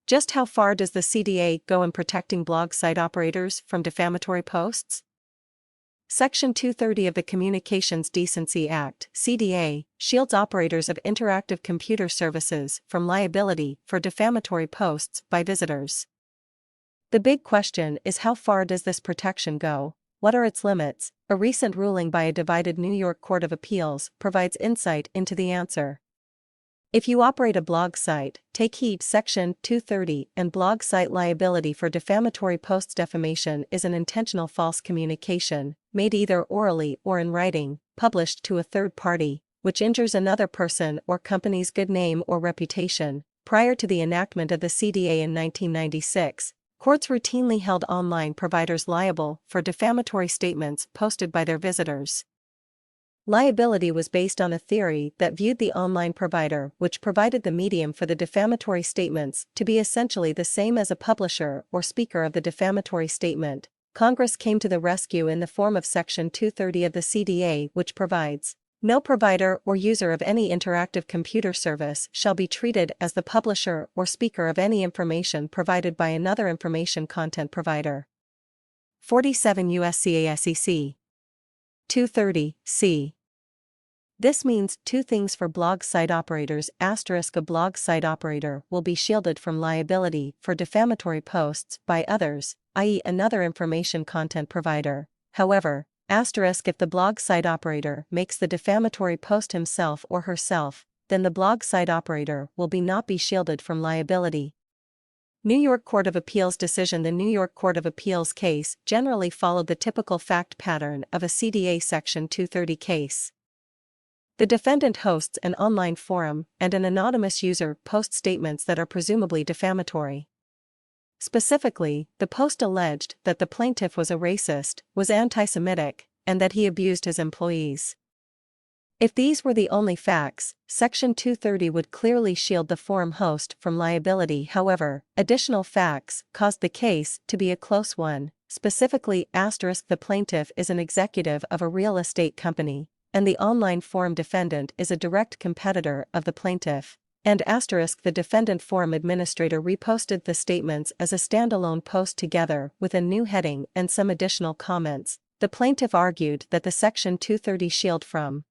Just how far does the CDA go in protecting blog site operators from defamatory posts? Section 230 of the Communications Decency Act (CDA) shields operators of interactive computer services from liability for defamatory posts by visitors. The big question is, how far does this protection go? What are its limits? A recent ruling by a divided New York Court of Appeals provides insight into the answer. If you operate a blog site, take heed. Section 230 and blog site liability for defamatory posts. Defamation is an intentional false communication, made either orally or in writing, published to a third party, which injures another person or company's good name or reputation. Prior to the enactment of the CDA in 1996, courts routinely held online providers liable for defamatory statements posted by their visitors. Liability was based on a theory that viewed the online provider, which provided the medium for the defamatory statements, to be essentially the same as a publisher or speaker of the defamatory statement. Congress came to the rescue in the form of Section 230 of the CDA, which provides, "No provider or user of any interactive computer service shall be treated as the publisher or speaker of any information provided by another information content provider." 47 U.S.C.A. SEC 230, c. This means two things for blog site operators. A blog site operator will be shielded from liability for defamatory posts by others, i.e. another information content provider. However, if the blog site operator makes the defamatory post himself or herself, then the blog site operator will not be shielded from liability. New York Court of Appeals decision. The New York Court of Appeals case generally followed the typical fact pattern of a CDA Section 230 case. The defendant hosts an online forum, and an anonymous user posts statements that are presumably defamatory. Specifically, the post alleged that the plaintiff was a racist, was anti-Semitic, and that he abused his employees. If these were the only facts, Section 230 would clearly shield the forum host from liability. However, additional facts caused the case to be a close one. Specifically, the plaintiff is an executive of a real estate company, and the online forum defendant is a direct competitor of the plaintiff, and the defendant forum administrator reposted the statements as a standalone post together with a new heading and some additional comments. The plaintiff argued that the Section 230 shield from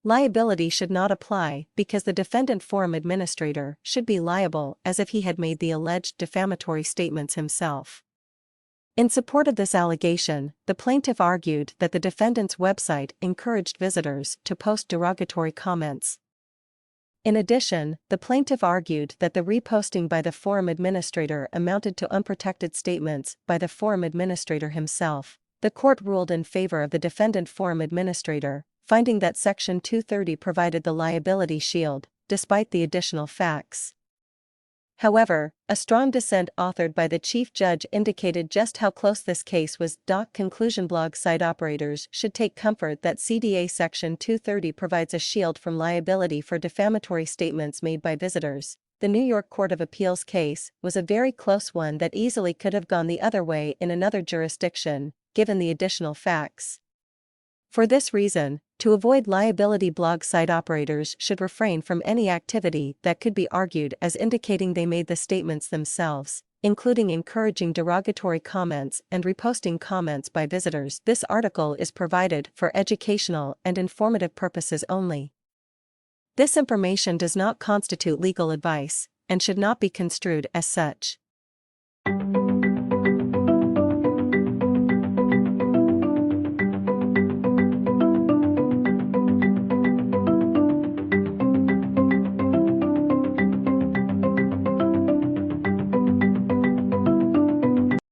liability should not apply because the defendant forum administrator should be liable as if he had made the alleged defamatory statements himself. In support of this allegation, the plaintiff argued that the defendant's website encouraged visitors to post derogatory comments. In addition, the plaintiff argued that the reposting by the forum administrator amounted to unprotected statements by the forum administrator himself. The court ruled in favor of the defendant forum administrator, finding that Section 230 provided the liability shield, despite the additional facts. However, a strong dissent authored by the Chief Judge indicated just how close this case was. Conclusion: blog site operators should take comfort that CDA Section 230 provides a shield from liability for defamatory statements made by visitors. The New York Court of Appeals case was a very close one that easily could have gone the other way in another jurisdiction, given the additional facts. For this reason, to avoid liability, blog site operators should refrain from any activity that could be argued as indicating they made the statements themselves, including encouraging derogatory comments and reposting comments by visitors. This article is provided for educational and informative purposes only. This information does not constitute legal advice and should not be construed as such.